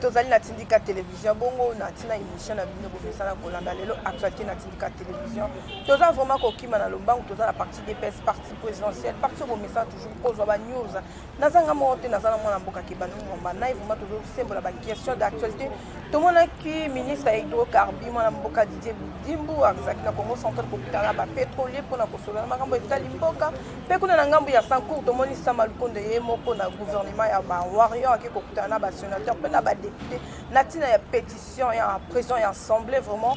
tozali na tindika télévision bongo na tina émission na bino bomesa na kolanda lelo actualité na tindika télévision toza vraiment kokima na lombangu toza la partie DPS partie présidentielle partie bomesa toujours kozwa ba news nazanga mote nazala mwana mboka kibanu ngomba na vraiment tozo sembola ba question d'actualité tomona ki ministre ya hydrocarbures mwana mboka Didier Bidimbu azaki na Congo central kokutana ba pétrolier pona kosola makambo etali mboka pe kuna na ngambu ya Sancourt tomoni Sama Lukonde ye moko na gouvernement ya ba warrior ki kokutana ba sénateur pe na ba député natina ya pétition ya président ya assemblée vraiment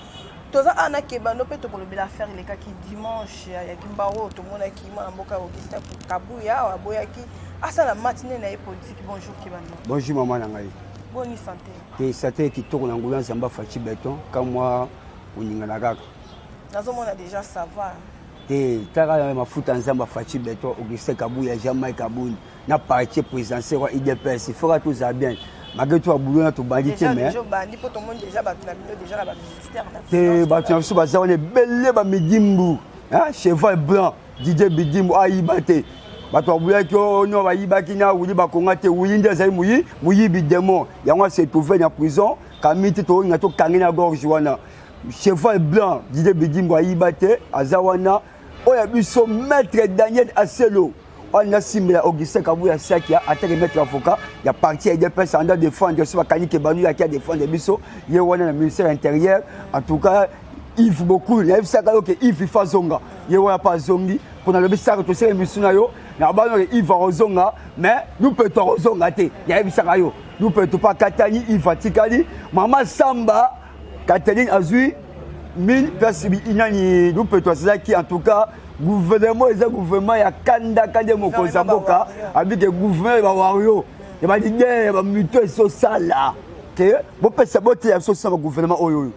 toza ana kebano pe to kolobela faire les cas qui dimanche ya Kimbaro tomona ki mwana mboka Augustin Kabuya aboyaki asa la matinée na politique bonjour kebano bonjour maman na ngai bonne santé te santé qui tourne en ngoulan zamba fachi béton comme moi uninga na kaka nazomona déjà ça va te tara mafuta nzamba fachi béton Augustin Kabuya jamais Kabouni na parti présidentiel wa IDPS il fera tout ça bien malgré tout boulot to bandi te mais déjà bandi pour tout le monde déjà ba déjà la ministère te ba tu so ba on est belé ba midimbu hein cheval blanc Didier Bidimbu aibate ba to boulot ko no ba ibaki na wuli ba konga te wuli ndeza muyi bidemo yango c'est trouvé en prison kamiti to nga to kangina gorge wana cheval blanc Didier Bidimbu aibate azawana oya biso maître Daniel Aselo on a simé Augustin Kabuya Sakia attaque maître avocat il y a parti et des personnes à défendre ce Kani Kebanu qui a défendre biso il y a le ministère intérieur en tout cas il faut beaucoup il y a ça que il faut zonga il y a pas zongi pour le bisa to c'est misuna yo na ba no il va zonga mais nous peut to zonga te il y a bisa yo nous peut pas katani il va tikali mama Samba Catherine Azui 1000 personnes inani nous peut to ça qui en tout cas gouvernement et gouvernement ya kanda mokonza mboka avec le gouvernement ba wario et ba lidé ba muto so sala que bo pesa bote ya so sala gouvernement oyo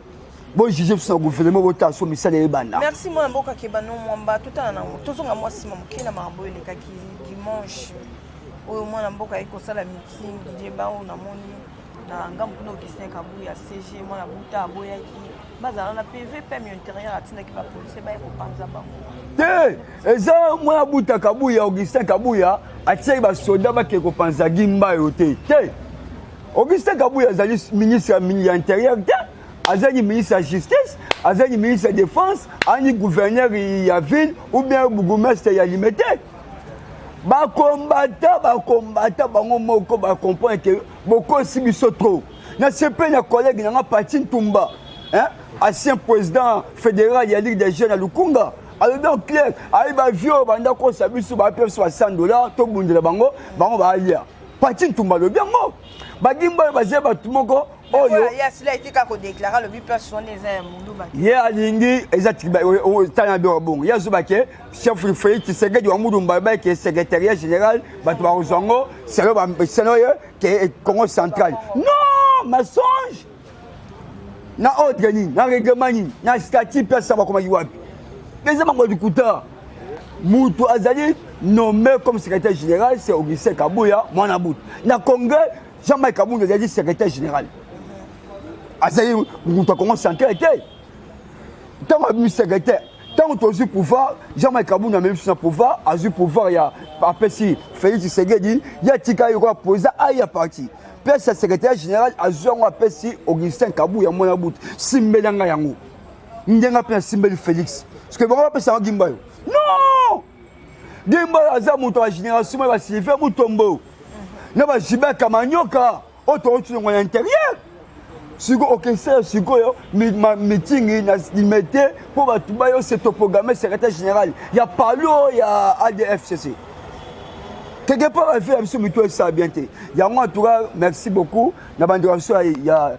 bo juger so gouvernement bota so misala e bana merci mon mboka kebano mwamba tutana na tozonga mwasi mamukina makambo elekaki dimanche oyo mwana mboka iko sala meeting débat na moni na ngambu kuna Augustin Kabuya CG mwana buta aboyaki bazala na PV pemi intérieur atina ki ba police ba ko panza bango eza mwana buta Kabuya Augustin Kabuya atie ba soda ba ke ko panza gimba yo te Augustin Kabuya azali ministre ya intérieur te azali ministre de justice azali ministre de défense ani gouverneur ya ville ou bien bourgmestre ya limité ba combattant bango moko ba comprendre que beaucoup si biso trop na sepe na collègue na Patin Tumba hein ancien président fédéral ya Ligue des jeunes à Lukunga alors donc clair ay ba vio banda ko sabisu ba pe $60 to bundela bango ba alia Patin Tumba le bien mo ba gimba ba zeba tumoko oyo ya cela été ka ko déclarer le but personne les mundu ba ya alingi exactement tana do bon ya zubake chef Félix Tshisekedi wa mudu mbaba qui est secrétaire général ba to ba rozongo c'est le qui est Congo central non mensonge na ordre ni na règlement ni na statut personne ba koma yiwapi les amants du kuta mutu azali nommé comme secrétaire général c'est Augustin Kabuya mwana butu na congrès Jean-Marc Kabounda a dit secrétaire général azali mutu Congo central était tant que secrétaire tant que tu pouvoir Jean-Marc Kabounda même son pouvoir a eu pouvoir ya après si Félix Tshisekedi ya tika yo poser aya parti puis ce secrétaire général a eu après si Augustin Kabuya mwana butu simbelanga yango ndenga pe simbeli Félix parce que bon après ça Gimba non Gimba aza mutu wa génération ba Sylvain Mutombo na ba Jibe Kamanyoka auto tu dans l'intérieur siko okese siko yo meeting na limité pour ba tuba yo c'est programme secrétaire général ya Palo ya ADFCC quelque part a fait absolument ça bien té ya moi en tout cas merci beaucoup na bandiraso ya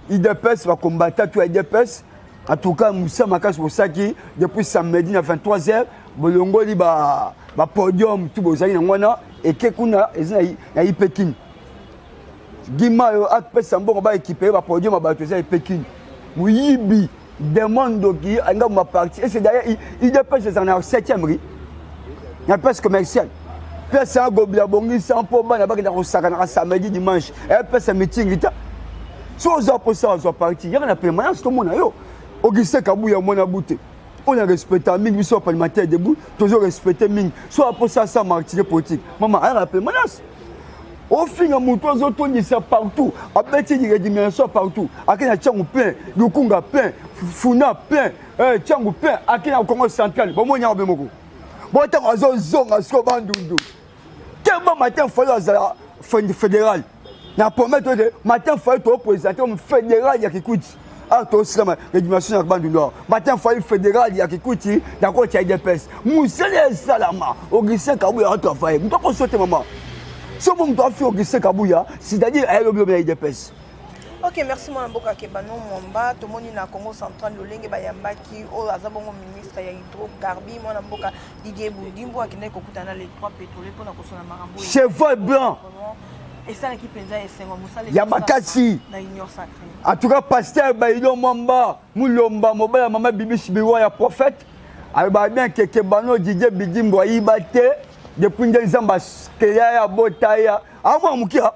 IDPS va combattre tout IDPS en tout cas Moussa Makas pour ça qui depuis samedi à 23h bolongoli ba podium tout bozali ngwana et kekuna na Pekin Gima yo akpesa mbongo ba équipé ba podium ba to za Pekin muyibi demande qui anga ma partie et c'est d'ailleurs il dépêche en 7e ri na presse commercial pesa un gobla bongi sans pour ba na ba ko saka na samedi dimanche et pesa meeting ita so za pour ça za partie ya na permanence tout monde yo Augustin Kabuya mona bouté on a respecté mingi biso parlementaire debout toujours respecté mingi soit pour ça ça martyr politique maman a rappelé menace Au final, mon toit, ça partout. Après, il y a des dimensions partout. Après, il y a Tchangou plein, Lukunga plein, Funa plein, Tchangou plein. Après, il y a Congo central. Bon, moi, il y a un peu de bon, il y a un zone à ce moment où quel bon matin, il faut aller fédéral. Na promettre de matin, il faut être présenté comme fédéral, il y a qui coûte. Ah, toi aussi, la dimension de Bandou Nord. Matin, il faut aller fédéral, il y a qui coûte. D'accord, il y a des pèses. Moussel Salama, Augustin Kabouya, on travaille. Nous avons sauté, maman. Ce que nous avons fait Augustin Kabouya, c'est-à-dire à l'objet des pèses. Ok, merci mon amboka Kebano Mwamba. Tout le monde na Congo central, le lingue bayambaki, au Azabongo ministre ya hydro Garbi, mon amboka Didier Boudimbo, qui n'est qu'au les 3 pétroliers pour la construction de Marambo. Cheval blanc. Et ça, l'équipe est Yamakasi. En tout cas, pasteur Baïdo Mwamba, Moulomba, Mobile, Maman Bibi Shibiwa, ya prophète. Alors, bien que Kebano Didier Bidimbo, Ibate, depuis des ans, Keya, Botaya. Ah, moi, Moukia,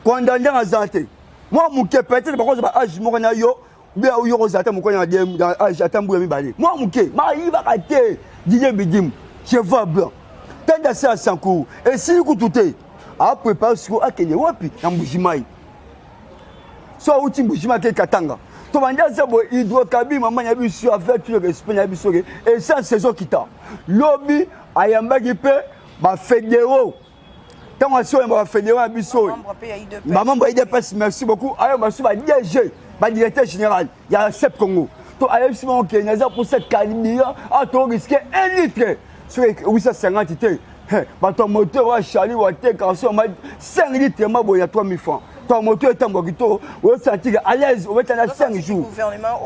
condamné à Zanté. Moi, Moukia, peut-être, par contre, âge, Morana Yo, bien, Yo, Zata, Moukia, j'attends Bouyami Bali. Moi, Moukia, Maïba, Kate, Didier Bidim, cheval blanc. Tant d'assez à Sankou. Et si vous tout est, à préparer ce qu'on a qu'il y a wapi, dans Boujimaï. Soit où tu Boujimaï, Katanga. Tout le monde a hydrocabi, maman, il y a eu sur avec tout le respect, il y a eu sur et ça, c'est ça qui t'a. Lobby, Ayamba qui peut, ma fédéraux. Tant que je suis fédéraux, maman, merci beaucoup. Ayamba, je suis DG, directeur général, il y a 7 Congo. Tu as eu mon Kenya pour cette calibre, tu as risqué 1 litre. Sur 850 litres. Ton moteur va Charlie ou quand 5 litres, il y a 3000 francs. Ton moteur est un boguito, vous sentez à l'aise, vous êtes à 5 jours. Le gouvernement,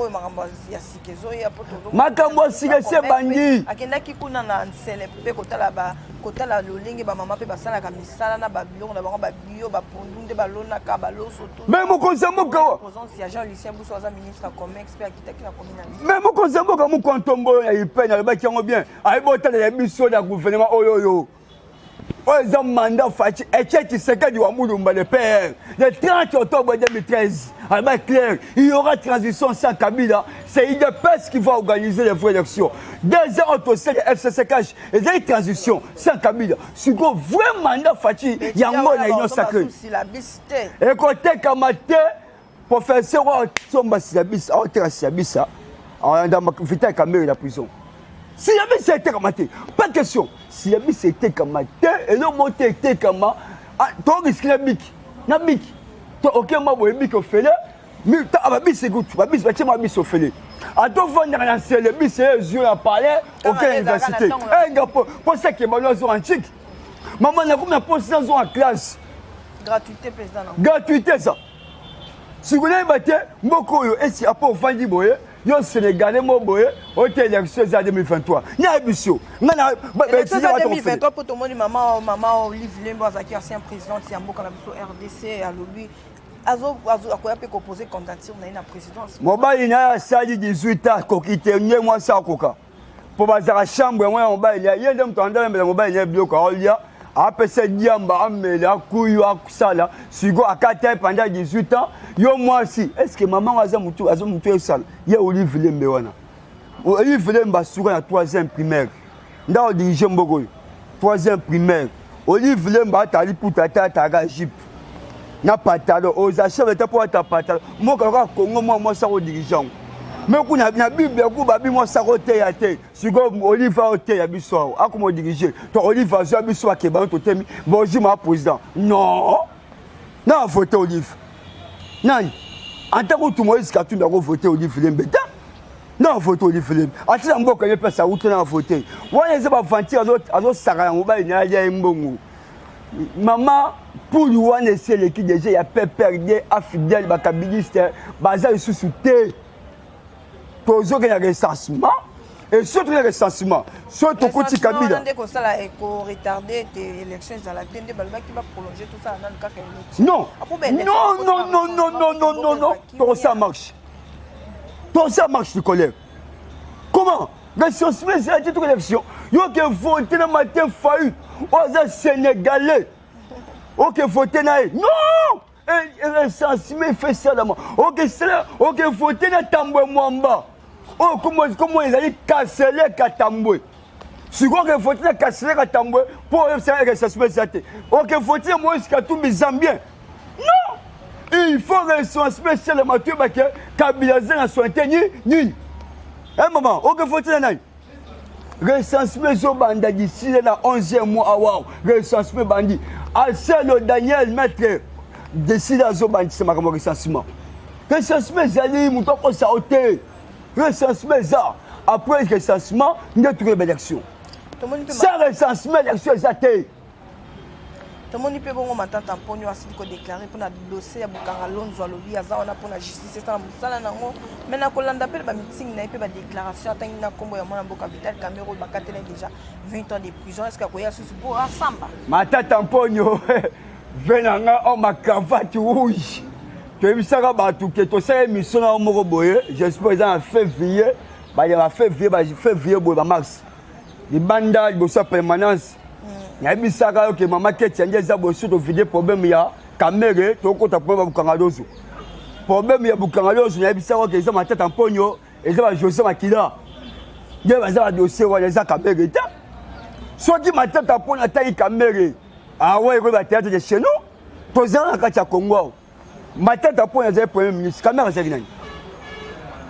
Makambo Siga, c'est bandit. Akendaki kuna na nsele pe kota la lolingi ba mama pe basala ka misala na babilon na bango babio ba pondunde ba lona ka ba loso to. Mais mon konsambo ka. Si Jean Lucien Bousso za ministre comme expert kitaki na communalité. Mais mon konsambo ka mu kontombo ya ipena ba kiango bien. Ai bota ya biso da gouvernement oyoyo. Ils ont mandat Fachi et qui s'est dit le père. Le 30 octobre 2013, avec clair, il y aura transition sans Kabila. C'est IDPS qui va organiser les vraies élections. 2 ans au sein de FCCH, et des transitions sans Kabila. Si vous avez vrai mandat Fachi, il y a un mot dans l'union sacrée. Et côté Kamate, professeur, on va se faire dans ma vita caméra la prison. Si la vie c'était comme pas de question. Si la vie c'était comme et le mot était comme toi risque la bic. Na bic. Toi OK moi boy bic au fait mais ta bic c'est good. Ma bic c'est ma bic au fait. A toi vendre dans le bic c'est yeux à parler aucune université. Eh gars pour ça que moi sont antique. Maman n'a combien pour ça en classe. Gratuité président. Gratuité ça. Si vous voulez battre Moko et si après au Fandi boy yo Sénégalais mo boye au élection za 2023 nya biso ngana ba 2023 pour tout le monde maman Olive Lembo azaki ancien président ya mboka na biso RDC à lobby azo akoya pe proposer candidature na présidence mobali na sali 18 ans kokite nye moi sa koka pour bazara chambre moi mobali ya yende mtanda mbele mobali ya bio ko lia apese diamba amela kuyu akusala sigo akata pendant 18 ans yo moi aussi est-ce que maman aza mutu sala ya Olive Lembe wana Olive Lembe asura na 3e primaire nda diriger mboko 3e primaire Olive Lembe atali puta tata Jeep na patalo oza chef de pour ta patalo moka ka Congo moi sa ko dirigeant mais kuna na bible ku babi moi sa ko te ya te sigo Olive a te ya biso akomo diriger to Olive a biso akeba to temi bonjour ma président non na voter Olive non en tant que tout le monde qui a voté Olive Lembe non voter Olive Lembe ati na mboka ye pesa uto na voter wana eza ba vantir à l'autre sara ngoba ina ya mbongo maman pour wana c'est l'équipe déjà ya perdu affidèle ba kabiliste baza sous te tozo que ya recensement et surtout le recensement surtout côté Kabila on ça la éco retarder des élections à la tende balba qui va prolonger tout ça dans le cas non tout ça marche le collègue comment recensement c'est toute élection yo que voter dans matin failli aux Sénégalais OK voter na non et recensement fait ça là OK c'est OK voter na Tambwe Mwamba oh comment ils allaient casser Katambwe Si vous avez cassé la tambour pour faire un ressentiment, ok, faut-il moi ce que tout mes Zambiens. Non! Il faut ressentiment sur le matin parce que Kabila Zena soit ni. Un moment, ok, faut-il un recensement sur Banda d'ici la 11e mois à wow, recensement bandit. Alcelo Daniel Maître décide à Zobandi, c'est ma recensement. Recensement Zali, mon temps ça ôté. Recensement ça. Après le recensement, nous avons trouvé l'élection. Sans recensement, l'élection est athée. Tout le monde peut bon matin tamponio ainsi que déclarer pour notre dossier à Bukanga Lonzo à l'objet à pour la justice c'est ça musala nango mais na kolanda pe ba meeting na pe ba déclaration atangi na kombo ya mwana mboka capital Cameroun ba katela déjà 20 ans de prison est-ce que koya sous pour asamba mata tamponio venanga on ma cravate rouge tu bisaka ba tout que to ça émission na moko boye j'espère en février ba ya février boye ba mars les banda de sa permanence. Il y a que maman qui tient des abossus de vidéo problème ya caméra to ko ta problème bukangalozo problème ya bukangalozo il y a que les hommes tête en pogno et ça va José Makila il y a dossier wa les caméra ta soit qui ma tête en pogno taille caméra ah ouais il va théâtre de chez nous posant la carte à Congo ma tête en pogno des premier ministre caméra c'est nani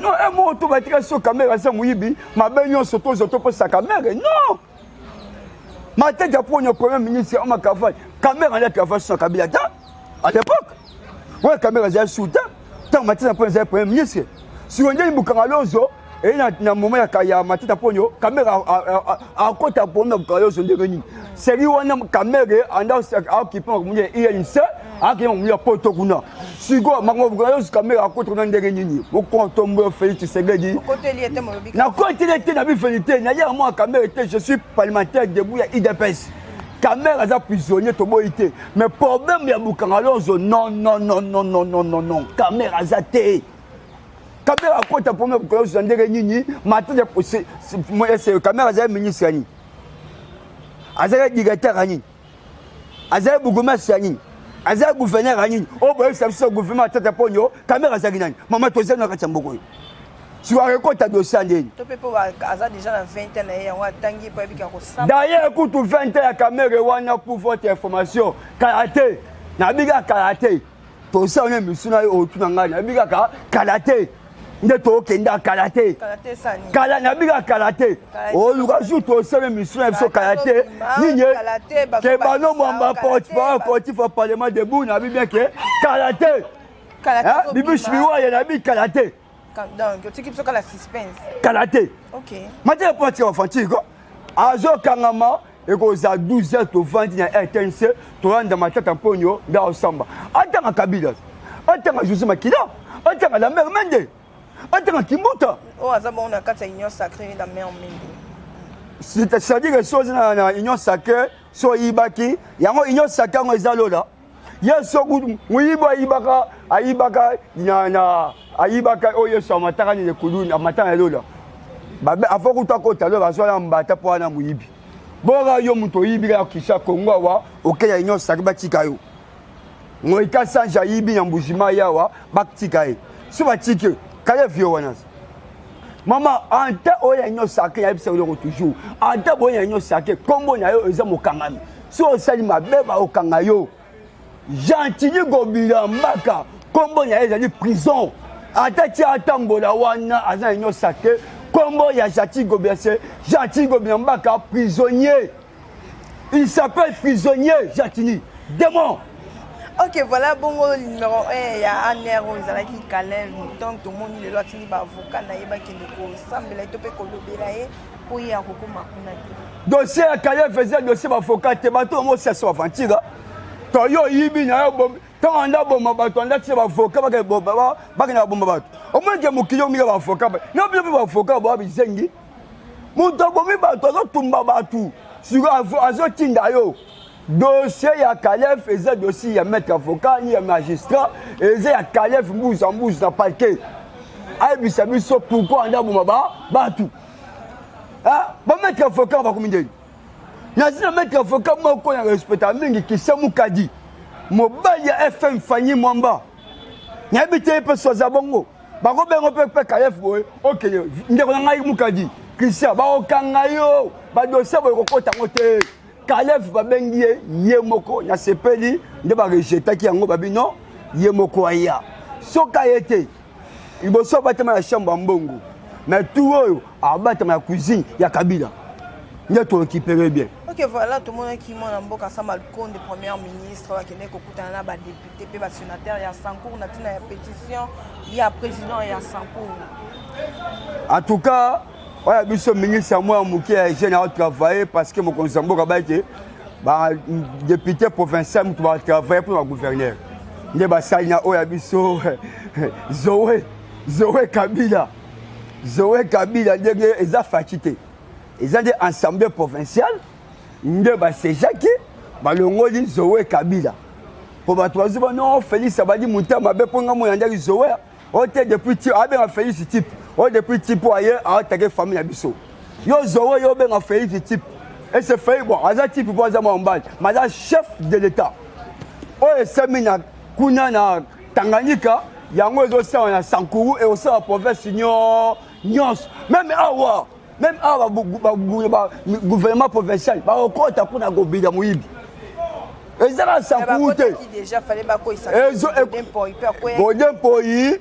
non un mot tout va tirer sur caméra c'est muibi ma benyo soto pour sa caméra non. Ma tête pour le premier ministre, on m'a café. Caméra a café sur Kabila à l'époque. Ouais, caméra a soutenu. Tant ma tête pour le premier ministre. Si on dit Bukangalozo, et il y a un moment où il y a ma tête pour le caméra à côté pour le Bukangalozo de Réuni. C'est lui où on a caméra en occupant le INC, à qui on a porté au Guna. Si on a Bukangalozo caméra à côté de Réuni, au compte de Félix Tshisekedi. Na côté de la vérité, na hier moi caméra je suis parlementaire debout à IDPS. Caméra a prisonnier to boité. Mais problème ya Bukangalozo non. Caméra a té. Caméra à côté pour me Bukangalozo de Réuni, matin c'est caméra a ministre ani. Azara directeur ani. Azara bourgmestre ani. Azara gouverneur ani. Oh boy ça c'est gouvernement tête pour yo, caméra a nani. Maman to zena ka tsamboko. Tu vas récolter dossier en ligne. Tu peux pas déjà dans 20 ans et on va tanguer pour bien qu'on s'en. D'ailleurs, écoute 20 ans la caméra wana pour votre information. Karaté, na biga karaté. Tout ça on est monsieur na au tunanga na biga karaté. Nde to kenda karaté. Karaté ça ni. Kala na biga karaté. Oh luka jour to ça monsieur na biso karaté. Nini? Ke bano mwamba porte-parole collectif au parlement debout na biga ke karaté. Karaté. Bibi chimiwa ya na biga karaté. Donc, tu équipe la suspense. Karaté. Ok. Maintenant, pour tirer enfantille, Azo Kangama, et qu'on a 12 heures, tu vends dans RTNC, tu rentres dans ma tête en pogno, dans le samba. Attends à Kabila, attends à José Makila, attends à la mère Mende, attends à Kimuta. Oh, on a 4 unions sacrées dans la mère Mende. C'est-à-dire que soit dans l'union sacrée, soit Ibaki, il y a une union sacrée en Zalola. Il y a ce goût, oui, Ibaka, Aibaka, il y en a. Aibaka oyo so mataka ni kuluni amatana lola babe afoko takota lo bazola mbata po na muyibi boga yo muto yibi ka kisha Kongo wa okeya inyo sakiba tikayo ngoika sanja yibi ya mbujima yawa baktikaye suba tike kale vio wana mama anta oya inyo sake ya bisa lo toujours anta boya inyo sake kombo na yo eza mokangami so sali mabeba okangayo gentili gobila mbaka kombo na eza ni prison atati atambola wana aza inyo sake kombo ya Jati Gobiase Jati Gobiambaka prisonnier il s'appelle prisonnier Jatini démon. Ok voilà bongo numéro 1 ya Anero Izalaki Kalem donc tout le monde le doit tini ba avocat na yeba ki ko sambela to pe ko lobela ye pour ya kokoma kuna dossier ya Kalem faisait dossier ba avocat te bato mo c'est so aventure to yo yibi na yo bom tant anda bom bato anda ti ba avocat ba ke bomba ba ke na bomba bato au moins que mukilo mi ba avocat na bi ba avocat ba bizengi muto bomi bato zo tumba bato sur azo tinda yo dossier ya Kalef faisait dossier ya maître avocat ni ya magistrat et ya Kalef mbouza na parquet ay bisabiso pourquoi anda bom ba tout ah ba maître avocat ba komindeni nazina maître avocat moko na respecta mingi kisamu kadi mobali ya FM Fanny Mwamba nyabite pe soza bongo bako bengo pe Kalef boy OK ndeko na ngai mukadi Christian ba okanga yo ba dossier boy kokota ngote Kalef ba bengi ye moko na sepeli nde ba rejeter ki yango babino ye moko aya soka yete iboso batema ya chambre mbongo mais tout oyo abatema ya cuisine ya Kabila nde to récupérer bien. Ok, voilà, tout le monde qui m'a dit que ça m'a le compte de premier ministre, qui est député, puis sénateur, il y a 100 cours, on a une pétition, il y a président, il y a 100 cours. En tout cas, ouais, le ministre, moi, je suis travaillé parce que mon conseiller a été député provincial, je vais travailler pour le gouverneur. Je suis Zoé Kabila. Zoé Kabila, ils ont fatigué. Ils ont des assemblées provinciales. C'est Jacques, le ngoli Zoé Kabila. Pour ma troisième, non, Félix Abadi Mouta, ma belle pour moi, Zoé. On était depuis type, ah Félix type. On depuis type pour ailleurs, à attaquer famille Abisso. Yo Zoé, yo ben Félix type. Et c'est fait, bon, à type pour moi en bas. Madame chef de l'État. Oh, et Semina, Kuna na Tanganyika, yango aussi on a Sankuru et aussi la province Nyons. Même Awa. Même le gouvernement provincial, il y a un gobida mouibi. Et ça, ça a coûté. Déjà, il fallait que Golden Poyi,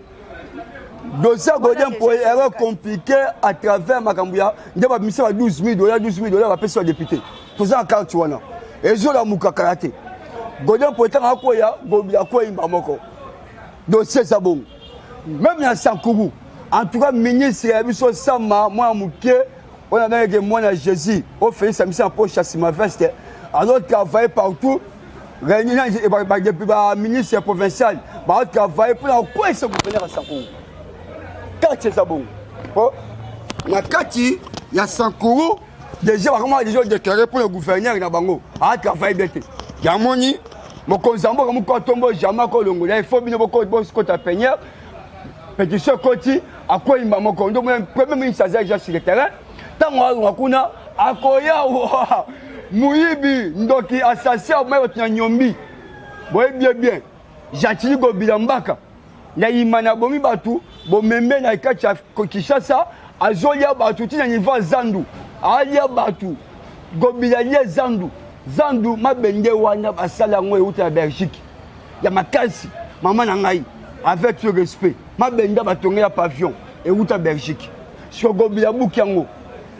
dossier Golden Poyi est compliqué à travers Makambouya. Il y a $12 000, $12 000 à payer député. Tout ça en 41 ans. Et je l'ai mouka karaté. Golden Poyi, il y a quoi, Gobida Koyi Mbamoko. Dossier ça bon. Même dans Sankourou. En tout cas, ministre, Sama, moi, on a dit que moi, Jésus, on fait ça, mission pour chasser ma veste. Alors, travailler partout, réunion, depuis ministre provincial, on travaille pour la quoi ce gouverneur à Sankourou. Quand c'est ça bon? Il y a Kati, il y a Sankourou, déjà, vraiment, des gens déclarés pour le gouverneur, il y a Bango. On travaille bien. Il y a Moni, mon conseiller, mon cotombo, jamais Kolongo. Il faut bien beaucoup de peigneur. Pétition Koti, à quoi il m'a montré, le premier ministre a déjà sur le terrain. Tant qu'on a Akoya, Mouibi, Ndoki, assassin, mais Nyombi. Voyez bien, Jatili Gobilambaka. Na Imana Bomi Batu, Bomembe na Kacha Kokishasa, Azolia Batu, Tina Niva Zandu, Alia Batu, Gobilalia Zandu, Zandu, ma bende wana basala ngwe uta Belgique. Ya makasi, maman nangai. Avec ce respect, ma benda va tourner à pavillon et où ta Belgique. Sur Gobila Boukiango,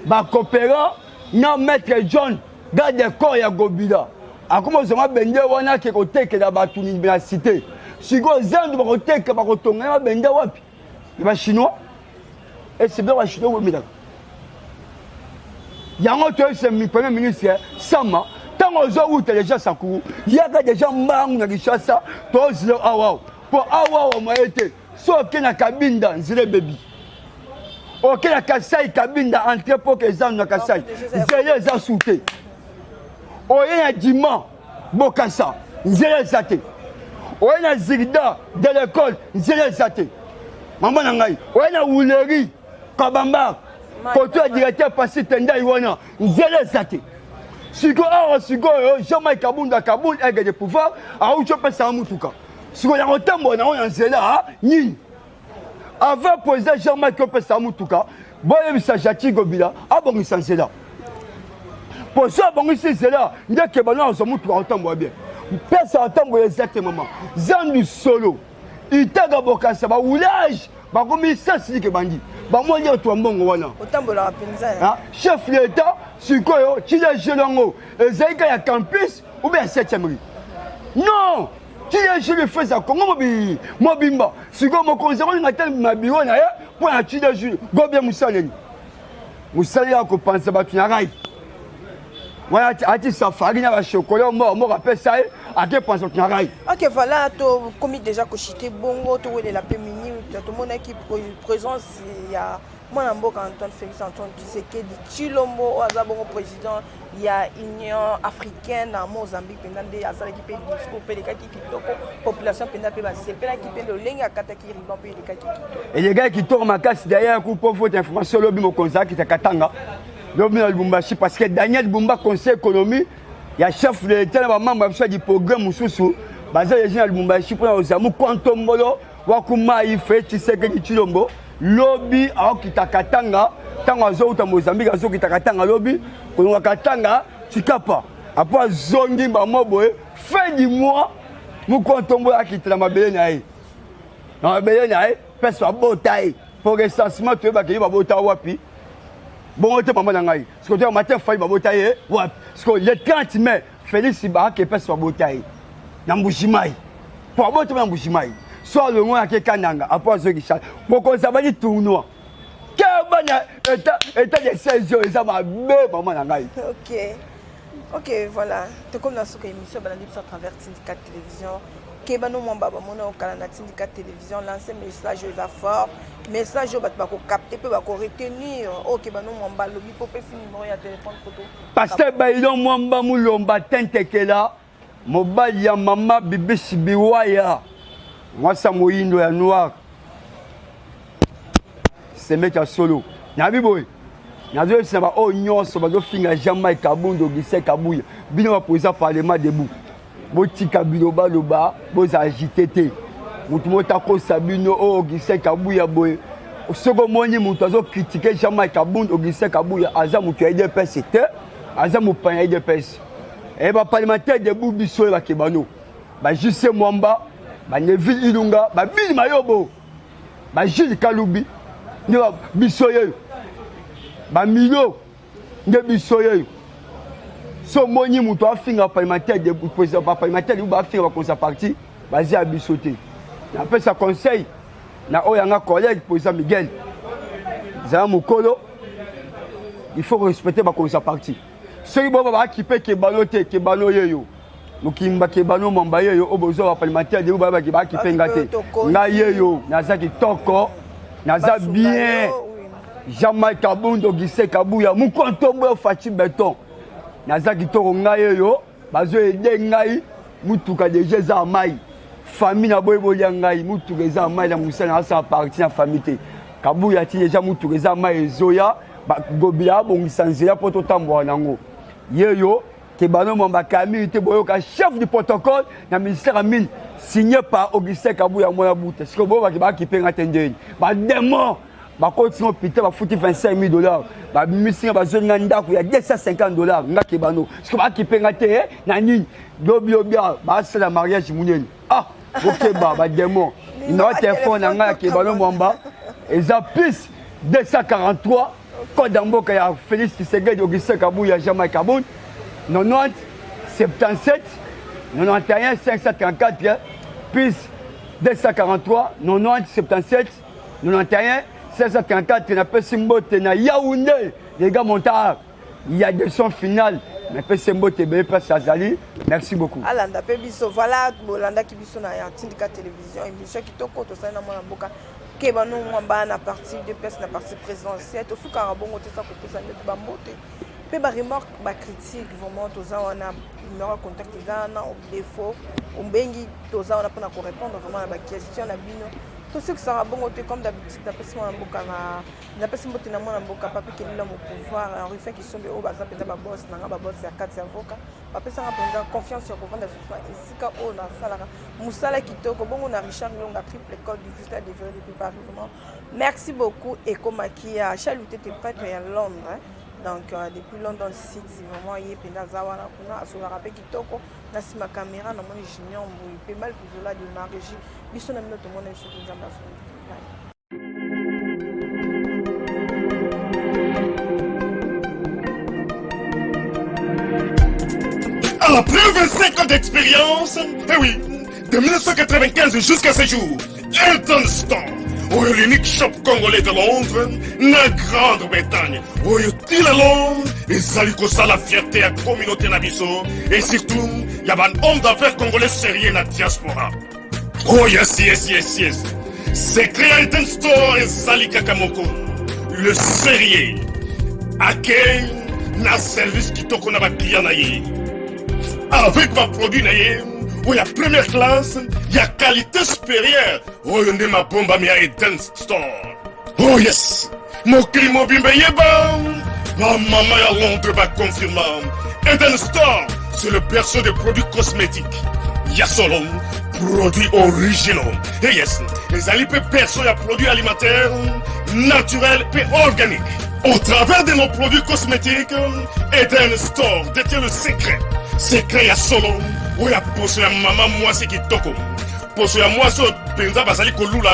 ma coopérant, non maître John, garde le corps à Gobila. A comment ça m'a benda wana qui est côté que la batouni de la cité. Si go zand va côté que va retourner ma benda wapi. Il va chinois. Et c'est bien le chinois ou le Yango toi c'est le premier ministre Sama. Tant aux autres les gens Sankuru, il y a des gens mang na Kinshasa, tous le awa. Pour awa o maete so kena kabinda nzile baby o kena kasai kabinda entrepôt que za na kasai nzele za souté o yena dima bokasa nzele zate o yena zigda de l'école nzele zate maman ngai o yena wuleri kabamba koto directeur passé tenda iwana nzele zate siko awa siko Jean-Marc Kabunda Kaboul aigle de pouvoir a ou chope sa mutuka. Si on a un temps, on a un zéla, ni. Avant président Jean-Marc Samoutuka, bon, il s'agit de Gobila, ah bon, il s'en zéla. Pour ça, bon, il s'en zéla, il y a que bon, on s'en moute en temps, bien. Personne en temps, exactement. Zandu solo, il t'a d'abord cassé, bah, oulage, bah, comme il s'en dit que bandit. Bah, moi, il y a tout un bon, voilà. Autant de la peine, chef l'État, c'est quoi, tu l'as gelongo, et Zaïka, il y a campus, ou bien 7e rue. Non! Si je le fais ça, comment Mobimba, si mon conseiller ma bureau pour un petit de Gobien Moussaleni. Moussaleni a compensé à rail. Voilà, tu as farine à chocolat, mort après ça, à quel point tu as rail. Ok, voilà, tu as commis déjà que j'étais bon, tu as la féminine, tout le monde qui est présent, il y a. Moi, je suis Antoine Félix Antoine Tshisekedi, Chilombo, au président, il y a l'Union africaine à Mozambique, il y a l'équipe de discours, la population, c'est l'équipe de l'Inga Kataki, et les gars qui tournent ma casse derrière, pour votre information, le Bimo Konza qui est à Katanga, le Bimo Lubumbashi, parce que Daniel Bumba, conseil économique, il y a chef de l'État, membre du programme Moussoussou, basé les gens à Lubumbashi pour les amours, Quantum Molo, Wakumai fait Tshisekedi Tshilombo lobby aokita katanga tango azouta Mozambique azokita katanga lobby ko katanga Tshikapa après zongi ba moboye fin du mois mukontombo akitela mabele na ye na mabele na ye pesa botai pour recensement tu ba ke ba bota wapi bon te maman ngai parce que tu matin faille ba bota ye wapi parce que le 30 mai Félix ba ke pesa botai na Mbushimai pour bota na Mbushimai soit le moins à Kananga, après ce qui change. Pour qu'on s'appelle du tournoi. Quel état de 16 ans, ça m'a bien, maman. Ok, voilà. C'est comme dans ce émission, à travers Syndicat Télévision. Kebano Mwambaba, mon au Canada Syndicat Télévision, lancer message va fort. Message va capter, peut retenir. Oh, Kebano Mwamba, le bipopé numéro à téléphone photo. Parce que Baïdon Mwamba Moulomba, Tentekela, Mobile ya Mama Bibi Sibiwaya. Moi, ça moïno ya noir. C'est mec à solo. Nabi boy. Nabi c'est ba oignon so ba do finga jamais kabundo gise kabuya. Bino va poser parlement debout. Boti kabiloba loba, boza agité té. Mutu mota ko sabino o gise kabuya boy. Soko moni mutu azo critiquer jamais kabundo gise kabuya aza mutu aide pese té. Aza mu pan aide pese. Et ba parlementaire debout biso ba kebano. Ba juste Mwamba. Ba Neville Ilunga, ba Bili Mayobo, ba Gilles Kaloubi, ne ba Bisoye, ba Milo, ne Bisoye. So moni muto afinga parlementaire de président parlementaire ou ba finga comme ça parti, basé à Bisoté. Na appelle ça conseil, na oyanga collègue président Miguel. Zama Mukolo, il faut respecter ba comme ça parti. Ceux qui ba équiper ke baloté, ke baloyeyo. Mukimba kebano mambaye yo obozo wa parlementaire de ubaba ki ba ki pengate na yeyo naza ki toko naza bien jamais kabundo gise kabuya mukontombo fati beton naza ki toko ngaye yo bazo ede ngai mutuka déjà za mai famille na boyebo ya ngai mutuka za mai na musana asa parti na famille kabuya ti déjà mutuka za mai zoya ba gobia bongisa nzela poto tambwa nango yeyo Kebano Mwamba Camille était chef du protocole dans le ministère de Mines signé par Augustin Kabouya Moyaboute. C'est que vous avez qui paye un tendeur. Bah démon, bah continue pité, bah foutu $25,000. Bah mission bah zone nanda il y a $250. Nga Kebano. C'est que bah qui paye un tendeur. Nani, dobia, bah c'est la mariage mounien. Ah, ok bah démon. Il n'a pas téléphone nanga Kebano Mwamba. Et ça plus 243 code d'ambo qu'il y a Félix Tshisekedi Augustin Kabouya Jamaï Kaboun. 90, 77, 91, 534, plus 243, 90, 77, 91, 534, il y a un symbole na Yaoundé, les gars montards. Il y a des sons finales, mais peu symbole TB, pas Sazali. Merci beaucoup. Alanda Pebiso, voilà, Bolanda qui biso na Syndicat Télévision, émission qui te compte au sein de mon boca. Kebano Mwamba na partie de peste na partie présidentielle, au fou carabon, ça côté ça net bambote. Pe ba remarque ba critique vraiment toza wana numéro contact ezana au défaut ombengi toza wana pona ko répondre vraiment à ba question na bino tout ce que ça va bon comme d'habitude na pesi mwana mboka na pesi mbote na mwana mboka papa qui est là mon pouvoir en refait qui sont au baza peza ba boss na ba boss ya 4 avocat ba pesa nga penda confiance sur kovanda sur isika o na sala musala kitoko bongo na Richard Longa triple code du vista de vrai depuis Paris vraiment merci beaucoup et comme qui a chalouté tes prêtres à Londres. Donc depuis London City, vraiment il y a pena zawana kuna asola rappel kitoko na sima caméra na moni junior mboui pe mal kuzola de marégie biso na minoto mona sur ngamba Après 25 ans d'expérience, eh oui, de 1995 jusqu'à ce jour, Eltonstan, l'unique shop congolais de Londres, la Grande-Bretagne, où il a Londres, et ça lui cause la fierté à la communauté nabiso, et surtout, il y a un homme d'affaires congolais sérieux dans la diaspora. Oh yes, yes, yes, yes. C'est créé un store et Sali Kakamoko, le sérieux, à quel na service qui t'a qu'on a client naïe. Avec ma produit naïe, où il y a première classe, il y a qualité supérieure. Oh, il y a ma bombe à mi dance store. Oh yes, mon crime bimbe yeba. Ma maman à Londres va confirmer. Eden Store, c'est le berceau des produits cosmétiques. Il y a Solon, produits originaux. Et yes, les alliés perso ya produits alimentaires naturels et organiques. Au travers de nos produits cosmétiques, Eden Store détient le secret. Secret ya solo, ou ya poso ya maman moi c'est qui toko. Poso ya moi so penza basali kolula,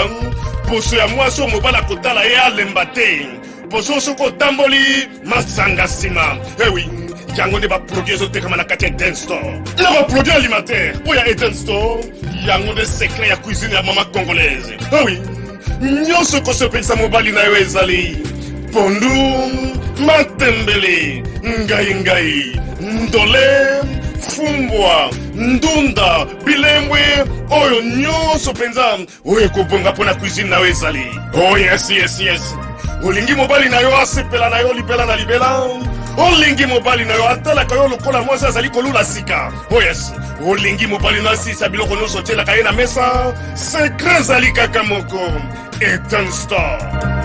poso ya moi so mobala kotala ya lembate. Poso so ko tamboli masanga sima. Eh oui. Yango ne ba produit ezoteka na kati ya Eden Store. Na ba produit alimentaire oya Eden Store. Yango de secret ya cuisine ya maman congolaise. Ah oui. Nyonso ko sepelisa mobali na yo ezali. Pondu, matembele, ngai, ndole, fumbwa, ndunda, bilembwe, oyo nyonso penza. Oyo kobonga pona cuisine na yo ezali. Oh yes. Olingi mobali na yo asepela na yo libela na libela. Olingi mobali na yo atalaka yo lokola mwasi azali kolula sika. Oh yes. Olingi mobali na sisa biloko nyonso otielaka ye na mesa. Secret ezali kaka moko. Eden Store.